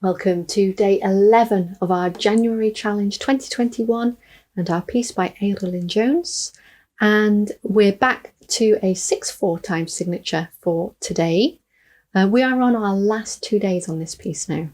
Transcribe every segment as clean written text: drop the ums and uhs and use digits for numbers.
Welcome to day 11 of our January Challenge 2021 and our piece by Eira Lynn Jones. And we're back to a 6/4 time signature for today. We are on our last 2 days on this piece now.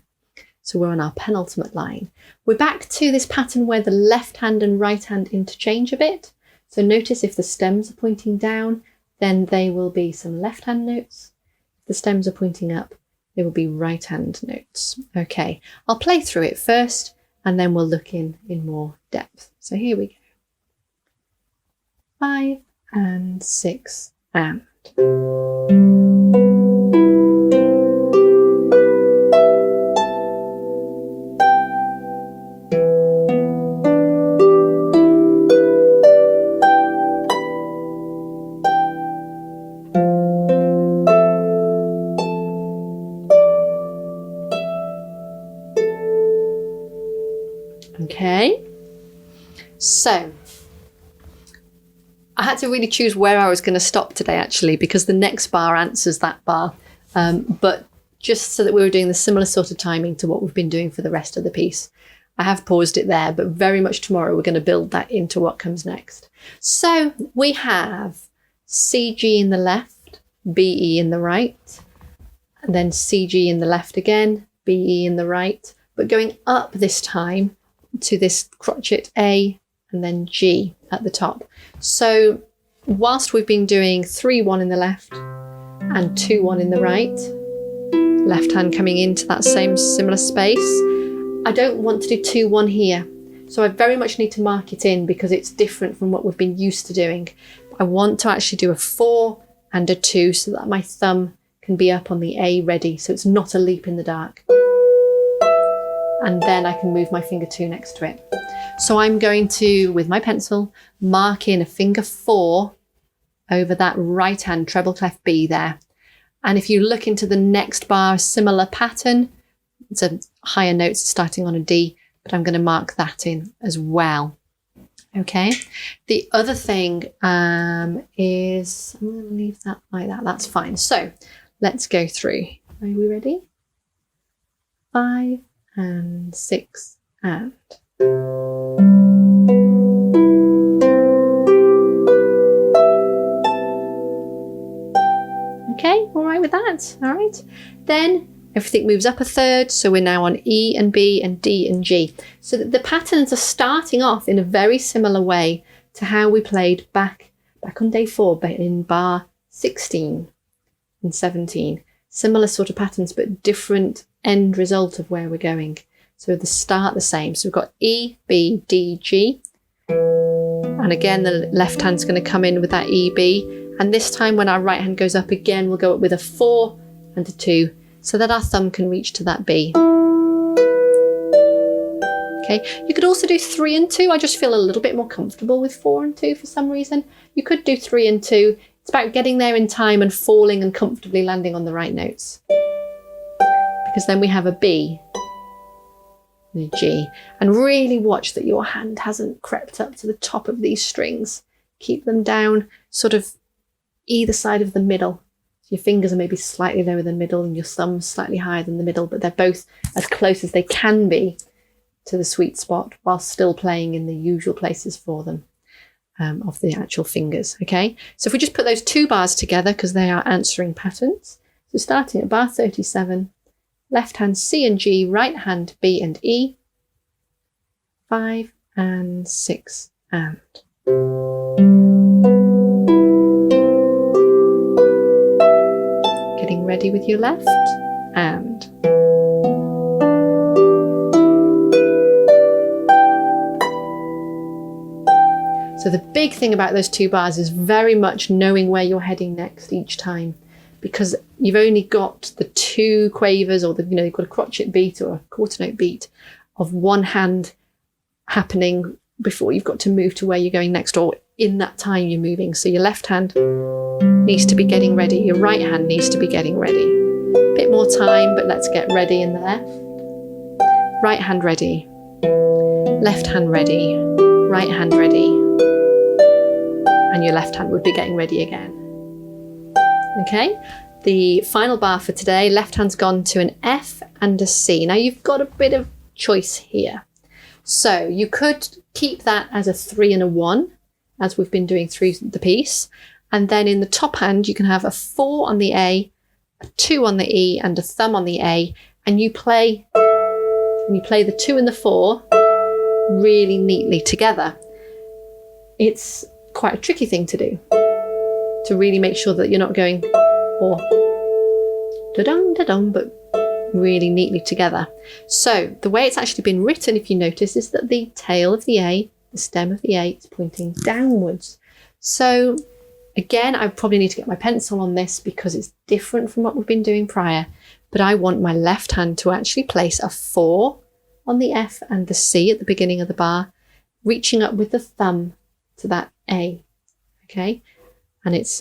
So we're on our penultimate line. We're back to this pattern where the left hand and right hand interchange a bit. So notice if the stems are pointing down, then they will be some left hand notes. If the stems are pointing up, they will be right hand notes. Okay, I'll play through it first and then we'll look in more depth. So here we go. 5 and 6 and. Okay, so I had to really choose where I was going to stop today actually, because the next bar answers that bar, but just so that we were doing the similar sort of timing to what we've been doing for the rest of the piece. I have paused it there, but very much tomorrow we're going to build that into what comes next. So we have CG in the left, BE in the right, and then CG in the left again, BE in the right, but going up this time to this crotchet A and then G at the top. So whilst we've been doing 3-1 in the left and 2-1 in the right, left hand coming into that same similar space, I don't want to do 2-1 here. So I very much need to mark it in because it's different from what we've been used to doing. I want to actually do a 4 and a 2 so that my thumb can be up on the A ready, so it's not a leap in the dark. And then I can move my finger 2 next to it. So I'm going to, with my pencil, mark in a finger 4 over that right hand treble clef B there. And if you look into the next bar, a similar pattern, it's a higher note starting on a D, but I'm going to mark that in as well. Okay. The other thing is, I'm going to leave that like that. That's fine. So let's go through. Are we ready? 5 and 6 and. Okay, all right with that. All right. Then everything moves up a third. So we're now on E and B and D and G. So that the patterns are starting off in a very similar way to how we played back on day 4, but in bar 16 and 17. Similar sort of patterns, but different end result of where we're going. So the start the same. So we've got E, B, D, G. And again, the left hand's going to come in with that E, B. And this time when our right hand goes up again, we'll go up with a 4 and a 2 so that our thumb can reach to that B. Okay, you could also do 3 and 2. I just feel a little bit more comfortable with 4 and 2 for some reason. You could do 3 and 2. It's about getting there in time and falling and comfortably landing on the right notes. Because then we have a B and a G. And really watch that your hand hasn't crept up to the top of these strings. Keep them down sort of either side of the middle. Your fingers are maybe slightly lower than middle and your thumbs slightly higher than the middle, but they're both as close as they can be to the sweet spot while still playing in the usual places for them. Of the actual fingers, okay? So if we just put those 2 bars together, because they are answering patterns. So starting at bar 37, left hand C and G, right hand B and E, 5 and 6 and. Getting ready with your left and. So the big thing about those 2 bars is very much knowing where you're heading next each time, because you've only got the 2 quavers or you've got a crotchet beat or a quarter note beat of one hand happening before you've got to move to where you're going next, or in that time you're moving. So your left hand needs to be getting ready. Your right hand needs to be getting ready. A bit more time, but let's get ready in the left. Right hand ready. Left hand ready. Right hand ready. And your left hand would be getting ready again. Okay, The final bar for today, left hand's gone to an F and a C. Now you've got a bit of choice here. So you could keep that as a 3 and a 1, as we've been doing through the piece. And then in the top hand, you can have a 4 on the A, a 2 on the E, and a thumb on the A. And you play the 2 and the 4 really neatly together. It's quite a tricky thing to do, to really make sure that you're not going or da-dum, da-dum, but really neatly together. So the way it's actually been written, if you notice, is that the tail of the A, the stem of the A, is pointing downwards. So again, I probably need to get my pencil on this because it's different from what we've been doing prior, but I want my left hand to actually place a 4 on the F and the C at the beginning of the bar, reaching up with the thumb to that A, okay? And it's,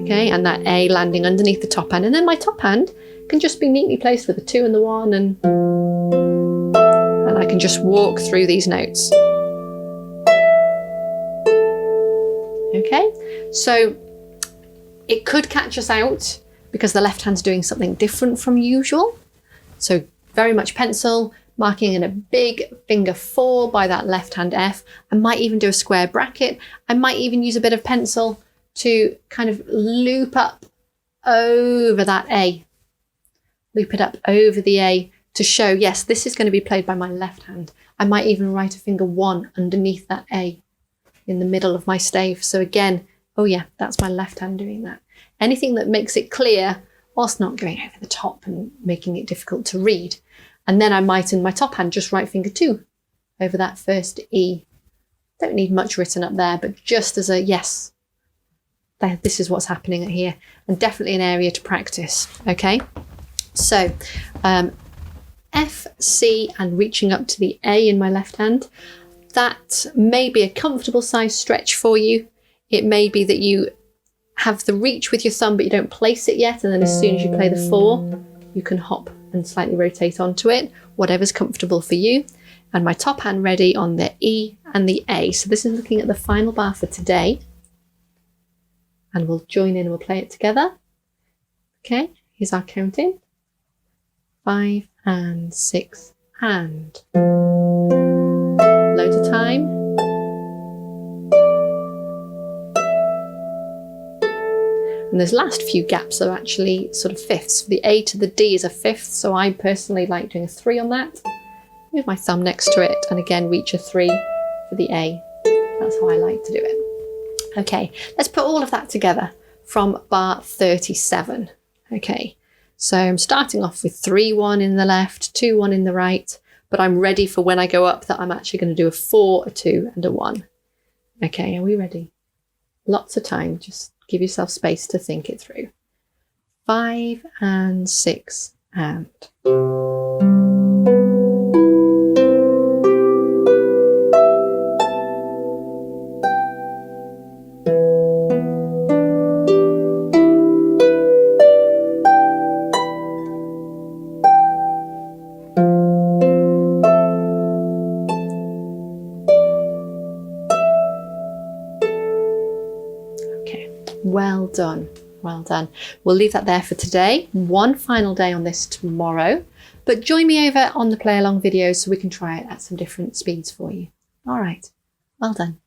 okay, and that A landing underneath the top hand. And then my top hand can just be neatly placed with the 2 and the 1, and I can just walk through these notes. Okay, so it could catch us out because the left hand's doing something different from usual. So very much pencil, marking in a big finger 4 by that left hand F. I might even do a square bracket. I might even use a bit of pencil to kind of loop up over that A. Loop it up over the A to show, yes, this is going to be played by my left hand. I might even write a finger 1 underneath that A in the middle of my stave. So again, oh yeah, that's my left hand doing that. Anything that makes it clear whilst not going over the top and making it difficult to read. And then I might, in my top hand, just write finger 2 over that first E. Don't need much written up there, but just as a yes, this is what's happening here, and definitely an area to practice. Okay, so F, C, and reaching up to the A in my left hand. That may be a comfortable size stretch for you. It may be that you have the reach with your thumb, but you don't place it yet, and then as soon as you play the 4, you can hop and slightly rotate onto it, whatever's comfortable for you. And my top hand ready on the E and the A. So this is looking at the final bar for today. And we'll join in and we'll play it together. Okay, here's our counting. 5 and 6 and. Loads of time. And those last few gaps are actually sort of fifths. The A to the D is a fifth, so I personally like doing a 3 on that. Move my thumb next to it, and again reach a 3 for the A. That's how I like to do it. Okay, let's put all of that together from bar 37. Okay, so I'm starting off with 3-1 in the left, 2-1 in the right, but I'm ready for when I go up that I'm actually going to do a 4, a 2, and a 1. Okay, are we ready? Lots of time, just give yourself space to think it through. 5 and 6 and. Well done, well done. We'll leave that there for today. One final day on this tomorrow, but join me over on the play along videos so we can try it at some different speeds for you. All right, well done.